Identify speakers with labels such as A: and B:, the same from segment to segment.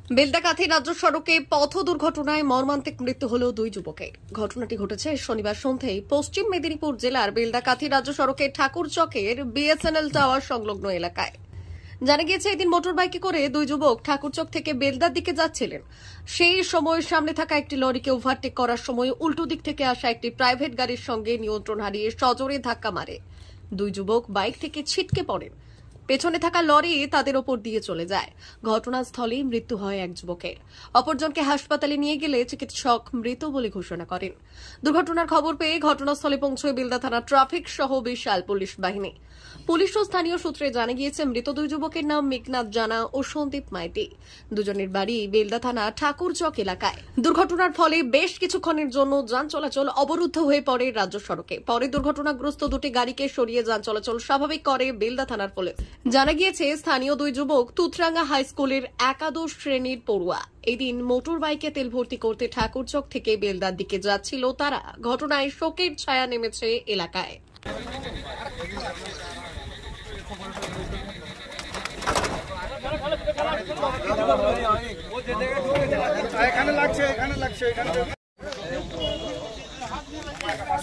A: বেলদাকাথি রাজ্য সড়কে পথ দুর্ঘটনায় মর্মান্তিক মৃত্যু হল দুই যুবকের। ঘটনাটি ঘটেছে শনিবার সন্ধ্যায় পশ্চিম মেদিনীপুর জেলার বেলদাকাথি রাজ্য সড়কের ঠাকুরচকের বিএসএনএল টাওয়ার সংলগ্ন এলাকায়। জানা গিয়েছে, এদিন মোটরবাইকে করে দুই যুবক ঠাকুরচক থেকে বেলদার দিকে যাচ্ছিলেন। সেই সময় সামনে থাকা একটি লরিকে ওভারটেক করার সময় উল্টো দিক থেকে আসা একটি প্রাইভেট গাড়ির সঙ্গে নিয়ন্ত্রণ হারিয়ে সজোরে ধাক্কা মারে। দুই যুবক বাইক থেকে ছিটকে পড়েন। পেছনে থাকা লরি তাদের ওপর দিয়ে চলে যায়। ঘটনাস্থলেই মৃত্যু হয় এক যুবকের। অপরজনকে হাসপাতালে নিয়ে গেলে চিকিৎসক মৃত বলে ঘোষণা করেন। দুর্ঘটনার খবর পেয়ে ঘটনাস্থলে পৌঁছয় বেলদা থানা ট্রাফিক সহ বিশাল পুলিশ বাহিনী। পুলিশ ও স্থানীয় সূত্রে জানা গিয়েছে, মৃত দুই যুবকের নাম মেঘনাথ জানা ও সন্দীপ মাইতি। দুজনের বাড়ি বেলদা থানা ঠাকুরচক এলাকায়। দুর্ঘটনার ফলে বেশ কিছুক্ষণের জন্য যান চলাচল অবরুদ্ধ হয়ে পড়ে রাজ্য সড়কে। পরে দুর্ঘটনাগ্রস্ত দুটি গাড়িকে সরিয়ে যান চলাচল স্বাভাবিক করে বেলদা থানার পুলিশ। জানা গিয়েছে, স্থানীয় দুই যুবক তুতরাঙ্গা হাই স্কুলের একাদশ শ্রেণীর পড়ুয়া। এদিন মোটর বাইকে তেল ভর্তি করতে ঠাকুরচক থেকে বেলদার দিকে যাচ্ছিল তারা। ঘটনায় শোকের ছায়া নেমেছে এলাকায়।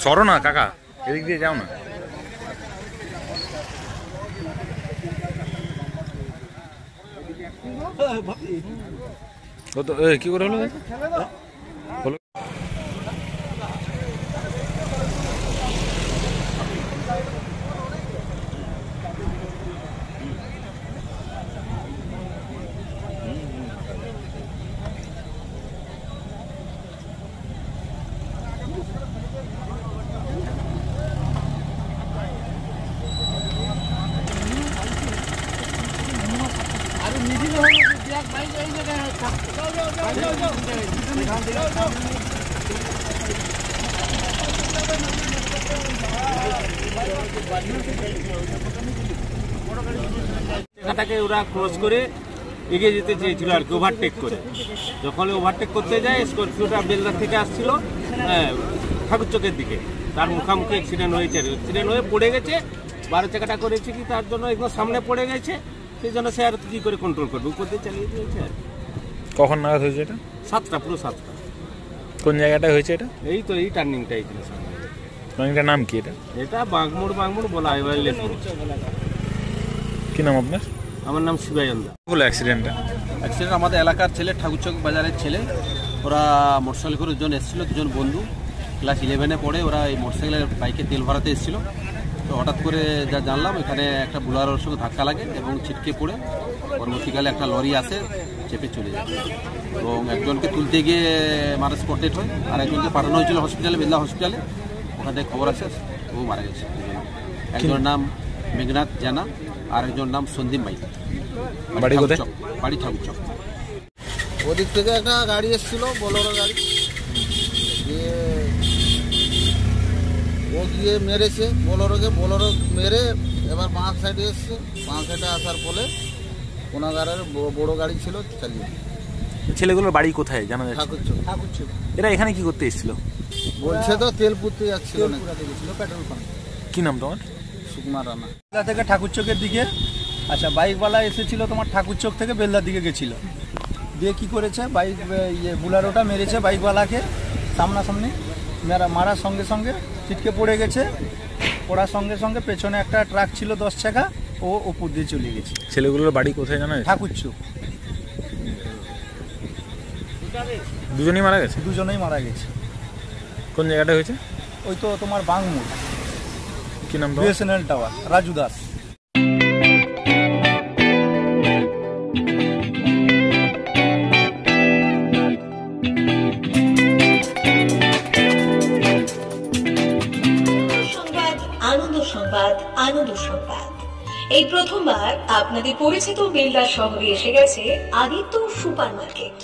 B: সরো না কাকা, এদিক দিয়ে যাও না। কি করে হলো?
C: এখানটাকে ওরা ক্রস করে এগিয়ে যেতে চেয়েছিল আর কি, ওভারটেক করে। যখন ওভারটেক করতে যায়, স্করপিওটা বেলদার থেকে আসছিল ঠাকুরচকের দিকে, তার মুখামুখি অ্যাক্সিডেন্ট হয়েছে। অ্যাক্সিডেন্ট হয়ে পড়ে গেছে। 12 চাকাটা করেছে কি, তার জন্য একদম সামনে পড়ে গেছে। সেই জন্য সে আর কি করে কন্ট্রোল করবে, উপর দিয়ে চালিয়ে দিয়েছে আর কি।
B: কখন নাগাদ হয়েছে এটা?
C: 7টা, পুরো 7টা।
B: কোন জায়গাটায় হয়েছে এটা?
C: এই তো এই টার্নিংটা এখানে।
B: টার্নিংটার নাম কি এটা?
C: এটা বাগমুড় বলা হয়।
B: কি নাম আপনার?
C: আমার নাম শিবায়ন্দা।
B: বলে অ্যাক্সিডেন্ট
D: আমাদের এলাকার ছেলে, ঠাকুরচক বাজারের ছেলে। ওরা মোটরসাইকেল করে দুজন এসেছিল, দুজন বন্ধু, ক্লাস 11-এ পড়ে। ওরা এই মোটরসাইকেলের বাইকে তেল ভরাতে এসেছিল। তো হঠাৎ করে যা জানলাম, এখানে একটা বুলারোর সঙ্গে ধাক্কা লাগে এবং ছিটকে পড়ে পরবর্তীকালে একটা লরি আসে, চেপে চলে যায়। এবং একজনকে তুলতে গিয়ে মারা স্পটেড হয়, আর একজনকে পাঠানো হয়েছিল হসপিটালে, বেলদা হসপিটালে। ওখান থেকে খবর আসে ও মারা গেছে। একজনের নাম মেঘনাথ জানা আর একজনের নাম সন্দীপ মাইতি। বাড়ি ঠাকুরচক।
E: ওদিক থেকে একটা গাড়ি এসেছিল, বোলেরো গাড়ি, দিয়ে ও গিয়ে মেরেছে বোলেরো মেরে এবার বাঁ সাইডে এসছে। বাঁ সাইডে আসার ফলে কোনাগারের বড় গাড়ি ছিল, চালিয়ে।
B: ছেলেগুলোর বাড়ি কোথায় জানা যায়?
E: ঠাকুরচক।
B: এরা এখানে কি করতে এসেছিল?
E: বলছে তো তেল পুঁততে যাচ্ছিল, পেট্রোল পাম্প।
B: কি নাম তোমার?
E: সুকুমা রানা।
F: বেলদা থেকে ঠাকুরচকের দিকে। আচ্ছা, বাইকওয়ালা এসেছিল তোমার ঠাকুরচক থেকে বেলদার দিকে গেছিল। দিয়ে কি করেছে, বাইক বুলারোটা মেরেছে বাইকওয়ালাকে সামনাসামনি। মারার সঙ্গে সঙ্গে ছিটকে পড়ে গেছে। পড়ার সঙ্গে সঙ্গে পেছনে একটা ট্রাক ছিল 10 চাকা, ও উপর দিয়ে চলে গেছে।
B: ছেলেগুলোর বাড়ি কোথায় জানা যায়?
F: ঠাকুরচক।
B: দুজনেই মারা গেছে?
F: দুজনেই মারা গেছে।
B: কোন জায়গাটা হয়েছে?
F: ওই তো তোমার বাগমুড়।
B: কি নাম?
F: BSNL tower, Raju Das.
A: আনন্দ সংবাদ। এই প্রথমবার আপনাদের পরিচিত বেলদা শহরে এসে গেছে আদিত্য সুপার মার্কেট।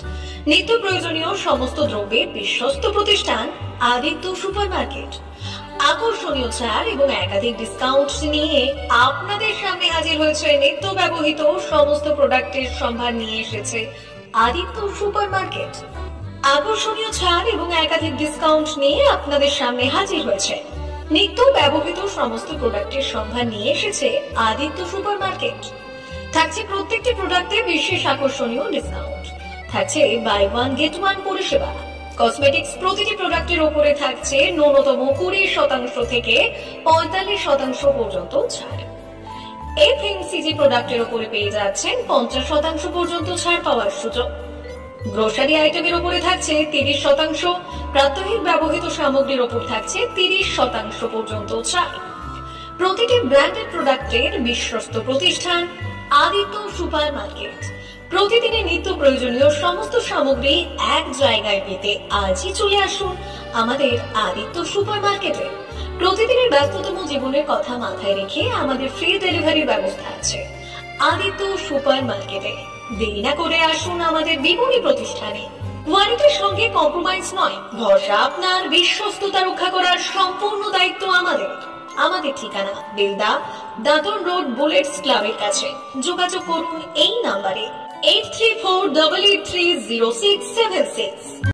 A: নিত্য প্রয়োজনীয় সমস্ত দ্রব্যের বিশ্বস্ত প্রতিষ্ঠান আদিত্য সুপার মার্কেট। আকর্ষণীয় ছাড় এবং একাধিক ডিসকাউন্ট নিয়ে আপনাদের সামনে হাজির হয়েছে। নিত্য ব্যবহৃত সমস্ত প্রোডাক্টের সম্ভার নিয়ে এসেছে আদিত্য সুপার মার্কেট। আকর্ষণীয় ছাড় এবং একাধিক ডিসকাউন্ট নিয়ে আপনাদের সামনে হাজির হয়েছে। নিত্য ব্যবহৃত সমস্ত প্রোডাক্টের সম্ভার নিয়ে এসেছে আদিত্য সুপার মার্কেট। থাকছে প্রত্যেকটি প্রোডাক্টে বিশেষ আকর্ষণীয় ডিসকাউন্ট।
G: থাকছে বাই ওয়ান গেট ওয়ান পরিষেবা। কসমেটিক্স প্রতিটি প্রোডাক্টের উপরে থাকছে ন্যূনতম 20% থেকে 45% পর্যন্ত ছাড়। এফএমসিজি প্রোডাক্টের উপরে পেয়ে যাচ্ছেন 50% পর্যন্ত ছাড় পাওয়ার সুযোগ। গ্রোসারি আইটেমের উপরে থাকছে 30%, প্রাত্যহিক ব্যবহৃত সামগ্রীর উপর থাকছে 30% পর্যন্ত ছাড়। প্রতিটি ব্র্যান্ডেড প্রোডাক্টের বিশ্বস্ত প্রতিষ্ঠান আদিত্য সুপার মার্কেট। প্রতিদিনের নিত্য প্রয়োজনীয় সমস্ত সামগ্রী এক জায়গায় পেতে আজই চলে আসুন আমাদের আদিত্য সুপার মার্কেটে। প্রতিদিনের ব্যস্ততম জীবনের কথা মাথায় রেখে আমাদের ফ্রি ডেলিভারির ব্যবস্থা আছে আদিত্য সুপার মার্কেটে। দেরি না করে আসুন আমাদের বিপণী প্রতিষ্ঠানে। কোয়ালিটির সঙ্গে কম্প্রোমাইজ নয়, ভরসা আপনার, বিশ্বস্ততা রক্ষা করার সম্পূর্ণ দায়িত্ব আমাদের। আমাদের ঠিকানা বেলদা দাদন রোড বুলেটস ক্লাবের কাছে। যোগাযোগ করুন এই নাম্বারে 8348830676।